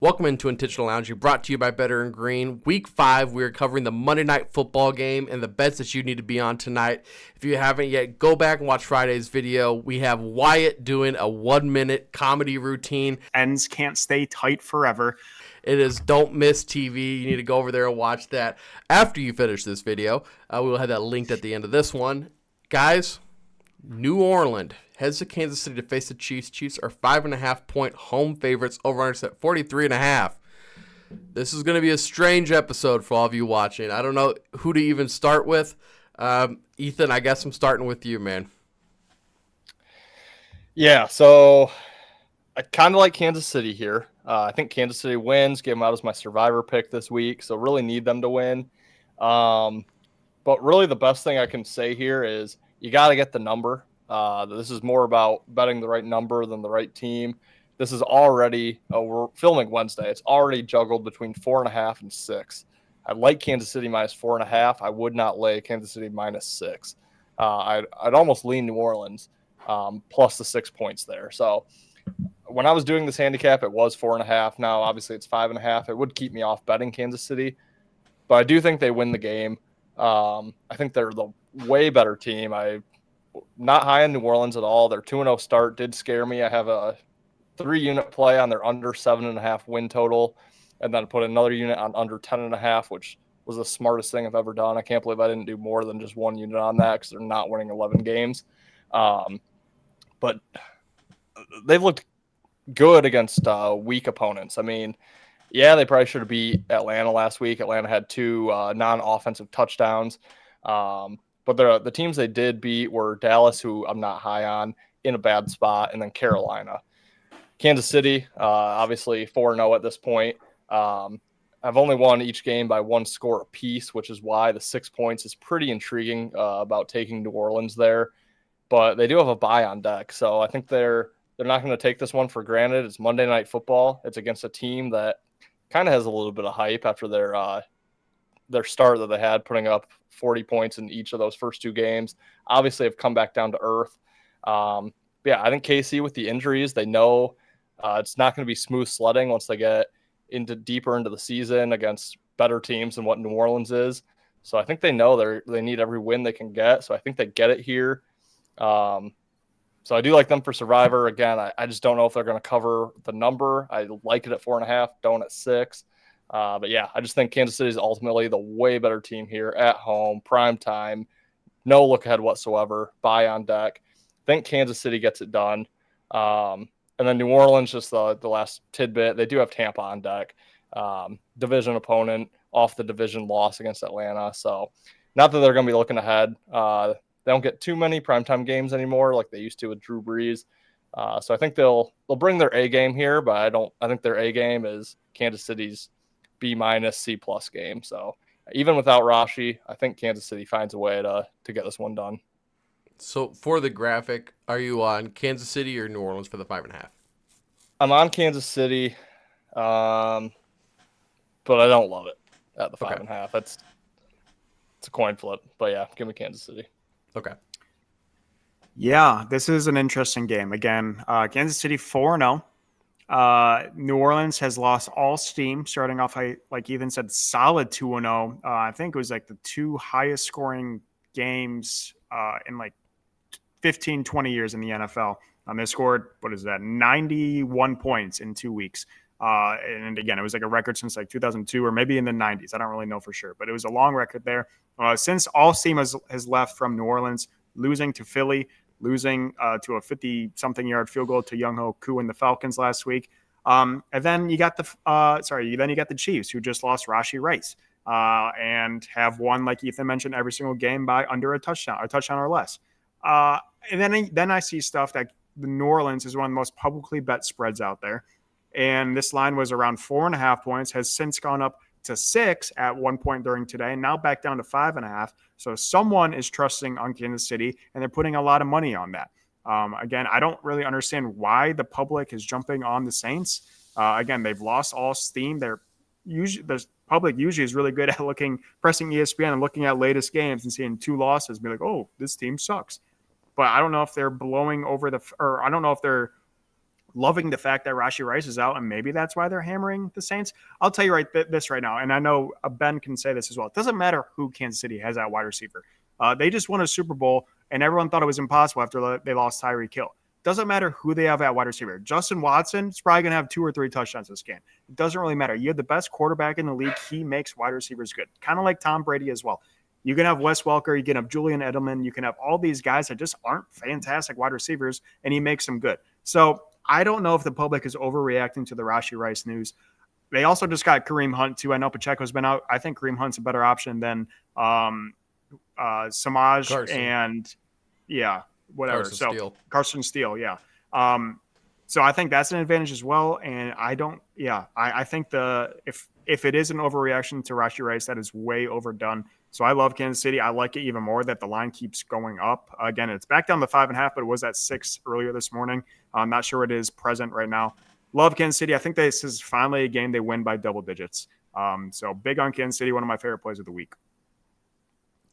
Welcome into Intentional Lounge, brought to you by Better and Green. Week 5, we are covering the Monday Night Football game and the bets that you need to be on tonight. If you haven't yet, go back and watch Friday's video. We have Wyatt doing a 1-minute comedy routine. Ends can't stay tight forever. It is Don't Miss TV. You need to go over there and watch that after you finish this video. We will have that linked at the end of this one. Guys, New Orleans heads to Kansas City to face the Chiefs. Chiefs are 5.5-point home favorites. Over-under set 43.5. This is going to be a strange episode for all of you watching. I don't know who to even start with. Ethan, I guess I'm starting with you, man. Yeah, so I kind of like Kansas City here. I think Kansas City wins. Gave them out as my survivor pick this week, so really need them to win. But really the best thing I can say here is you got to get the number. This is more about betting the right number than the right team. This is already, we're filming Wednesday. It's already juggled between 4.5 and 6. I like Kansas City minus 4.5. I would not lay Kansas City minus 6. I'd almost lean New Orleans plus the 6 points there. So when I was doing this handicap, it was 4.5. Now, obviously, it's 5.5. It would keep me off betting Kansas City, but I do think they win the game. I think they're the way better team. I'm not high on New Orleans at all. Their 2-0 start did scare me. I have a 3-unit play on their under 7.5 win total, and then put another unit on under 10.5, which was the smartest thing I've ever done. I can't believe I didn't do more than just 1 unit on that because they're not winning 11 games. But they've looked good against weak opponents. I mean, yeah, they probably should have beat Atlanta last week. Atlanta had 2 non-offensive touchdowns. But the teams they did beat were Dallas, who I'm not high on, in a bad spot, and then Carolina. Kansas City, obviously 4-0 at this point. I've only won each game by 1 score apiece, which is why the 6 points is pretty intriguing about taking New Orleans there. But they do have a bye on deck, so I think they're not going to take this one for granted. It's Monday Night Football. It's against a team that kind of has a little bit of hype after their start that they had, putting up 40 points in each of those first 2 games. Obviously, have come back down to earth. Yeah, I think KC with the injuries, they know it's not going to be smooth sledding once they get deeper into the season against better teams than what New Orleans is. So I think they know they need every win they can get. So I think they get it here. So I do like them for Survivor. Again, I just don't know if they're going to cover the number. I like it at 4.5, don't at 6. But yeah, I just think Kansas City is ultimately the way better team here at home, prime time, no look ahead whatsoever, bye on deck. I think Kansas City gets it done. And then New Orleans, just the last tidbit, they do have Tampa on deck. Division opponent off the division loss against Atlanta. So not that they're going to be looking ahead. They don't get too many primetime games anymore like they used to with Drew Brees. So I think they'll bring their A game here, but I think their A game is Kansas City's B- C+ game. So even without Rashi, I think Kansas City finds a way to get this one done. So for the graphic, are you on Kansas City or New Orleans for the 5.5? I'm on Kansas City, but I don't love it at the 5.5. It's a coin flip, but yeah, give me Kansas City. Okay. Yeah, this is an interesting game. Again, Kansas City 4-0. New Orleans has lost all steam, starting off, like Ethan said, solid 2-0. I think it was like the 2 highest scoring games in like 15, 20 years in the NFL. They scored, 91 points in 2 weeks. And again, it was like a record since like 2002 or maybe in the 90s. I don't really know for sure, but it was a long record there. Since all steam has left from New Orleans, losing to Philly, losing to a 50-something yard field goal to Younghoe Koo and the Falcons last week. And then you got the Chiefs, who just lost Rashee Rice and have won, like Ethan mentioned, every single game by under a touchdown or less. And then I see stuff that the New Orleans is one of the most publicly bet spreads out there. And this line was around 4.5 points, has since gone up to 6 at one point during today, and now back down to 5.5. So someone is trusting on Kansas City, and they're putting a lot of money on that. Again, I don't really understand why the public is jumping on the Saints. Again, they've lost all steam. The public usually is really good at pressing ESPN and looking at latest games and seeing 2 losses and be like, oh, this team sucks. But I don't know if they're blowing over I don't know if they're loving the fact that Rashee Rice is out, and maybe that's why they're hammering the Saints. I'll tell you this right now, and I know Ben can say this as well. It doesn't matter who Kansas City has at wide receiver. They just won a Super Bowl, and everyone thought it was impossible after they lost Tyreek Hill. Doesn't matter who they have at wide receiver. Justin Watson is probably going to have 2 or 3 touchdowns this game. It doesn't really matter. You have the best quarterback in the league. He makes wide receivers good, kind of like Tom Brady as well. You can have Wes Welker. You can have Julian Edelman. You can have all these guys that just aren't fantastic wide receivers, and he makes them good. So I don't know if the public is overreacting to the Rashee Rice news. They also just got Kareem Hunt, too. I know Pacheco's been out. I think Kareem Hunt's a better option than Samaj Carson. And, yeah, whatever. Carson Steele, yeah. So I think that's an advantage as well. And I think if it is an overreaction to Rashee Rice, that is way overdone. So I love Kansas City. I like it even more that the line keeps going up. Again, it's back down to 5.5, but it was at 6 earlier this morning. I'm not sure it is present right now. Love Kansas City. I think this is finally a game they win by double digits. So big on Kansas City, one of my favorite plays of the week.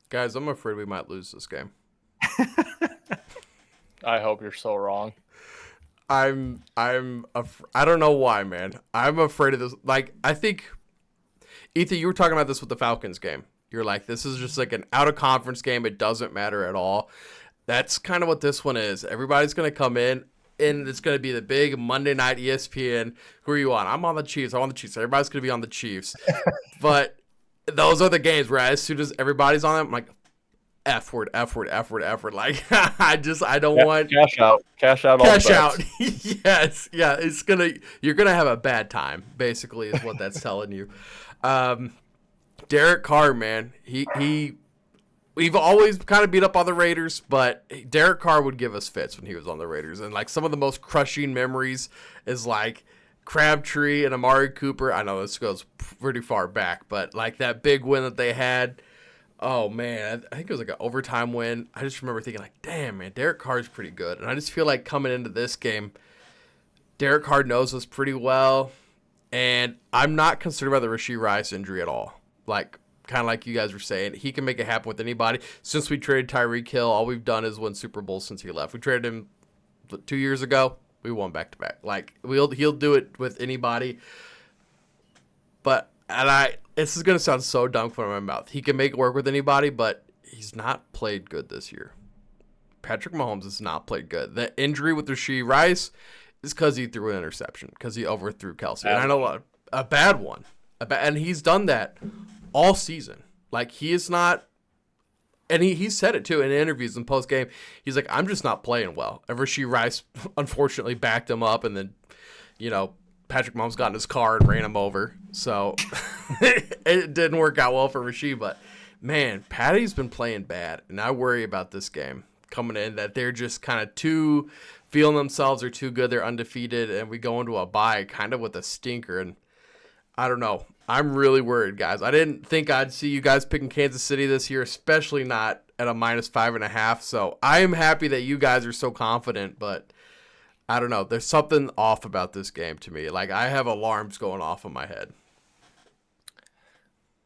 Guys, I'm afraid we might lose this game. I hope you're so wrong. I don't know why, man. I'm afraid of this. Like, I think, Ethan, you were talking about this with the Falcons game. You're like, this is just like an out-of-conference game. It doesn't matter at all. That's kind of what this one is. Everybody's going to come in, and it's going to be the big Monday night ESPN. Who are you on? I'm on the Chiefs. I'm on the Chiefs. Everybody's going to be on the Chiefs. But those are the games where as soon as everybody's on them, I'm like, F word. Like, I don't want cash out. Yes. Yeah. You're going to have a bad time, basically, is what that's telling you. Derek Carr, man, we've always kind of beat up on the Raiders, but Derek Carr would give us fits when he was on the Raiders. And like some of the most crushing memories is like Crabtree and Amari Cooper. I know this goes pretty far back, but like that big win that they had. Oh, man, I think it was like an overtime win. I just remember thinking, like, damn, man, Derek Carr's pretty good. And I just feel like coming into this game, Derek Carr knows us pretty well. And I'm not concerned about the Rashee Rice injury at all. Like, kind of like you guys were saying, he can make it happen with anybody. Since we traded Tyreek Hill, all we've done is win Super Bowls since he left. We traded him 2 years ago. We won back-to-back. Like, he'll do it with anybody. This is going to sound so dumb from my mouth. He can make it work with anybody, but he's not played good this year. Patrick Mahomes has not played good. The injury with Rashee Rice is because he threw an interception, because he overthrew Kelsey. And I know a bad one. And he's done that all season. Like, he is not – and he said it, too, in interviews and post-game. He's like, I'm just not playing well. And Rashee Rice, unfortunately, backed him up, and then, Patrick Mahomes got in his car and ran him over. So it didn't work out well for Rashee. But, man, Patty's been playing bad. And I worry about this game coming in, that they're just kind of too feeling themselves are too good. They're undefeated. And we go into a bye kind of with a stinker. And I don't know. I'm really worried, guys. I didn't think I'd see you guys picking Kansas City this year, especially not at a -5.5. So I am happy that you guys are so confident. But I don't know. There's something off about this game to me. Like, I have alarms going off in my head.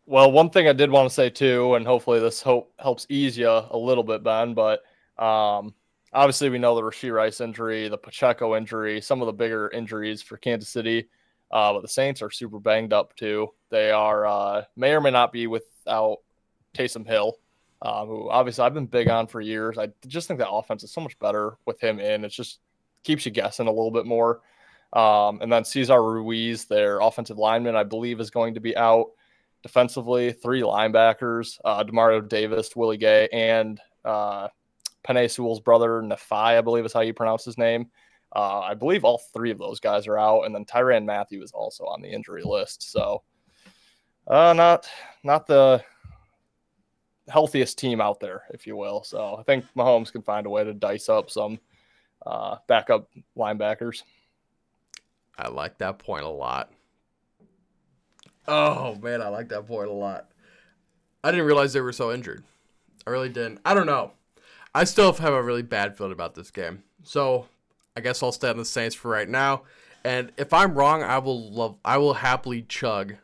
Well, one thing I did want to say, too, and hopefully this helps ease you a little bit, Ben, but obviously we know the Rashee Rice injury, the Pacheco injury, some of the bigger injuries for Kansas City, but the Saints are super banged up, too. They are may or may not be without Taysom Hill, who obviously I've been big on for years. I just think that offense is so much better with him in. It's just keeps you guessing a little bit more. And then Cesar Ruiz, their offensive lineman, I believe is going to be out defensively. 3 linebackers, Demario Davis, Willie Gay, and Penei Sewell's brother, Nafai, I believe is how you pronounce his name. I believe all 3 of those guys are out. And then Tyrann Mathieu is also on the injury list. So not the healthiest team out there, if you will. So I think Mahomes can find a way to dice up some backup linebackers. I like that point a lot. Oh, man, I like that point a lot. I didn't realize they were so injured. I really didn't. I don't know. I still have a really bad feeling about this game. So I guess I'll stay on the Saints for right now. And if I'm wrong, I will happily chug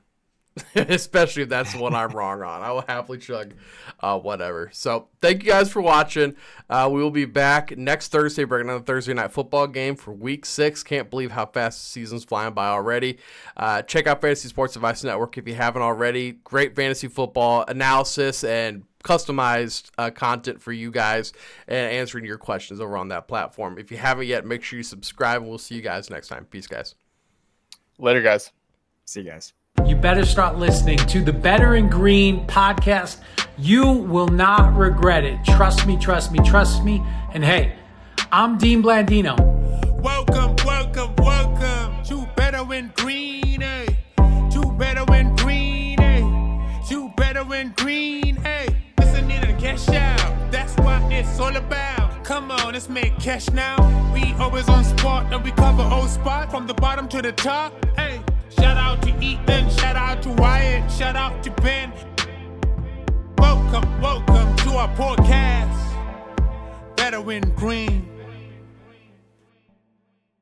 especially if that's the one I'm wrong on. I will happily chug whatever. So thank you guys for watching. We will be back next Thursday, breaking down the Thursday night football game for week 6. Can't believe how fast the season's flying by already. Check out Fantasy Sports Advice Network if you haven't already. Great fantasy football analysis and customized content for you guys and answering your questions over on that platform. If you haven't yet, make sure you subscribe, and we'll see you guys next time. Peace, guys. Later, guys. See you guys. You better start listening to the Better in Green podcast. You will not regret it. Trust me, trust me, trust me. And hey, I'm Dean Blandino. Welcome, welcome, welcome to Better in Green, eh? To Better in Green, eh? To Better in Green, eh? Listening to cash out, that's what it's all about. Come on, let's make cash now. We always on spot and we cover all spot from the bottom to the top, hey. Shout out to Ethan, shout out to Wyatt, shout out to Ben. Welcome, welcome to our podcast, Better in Green.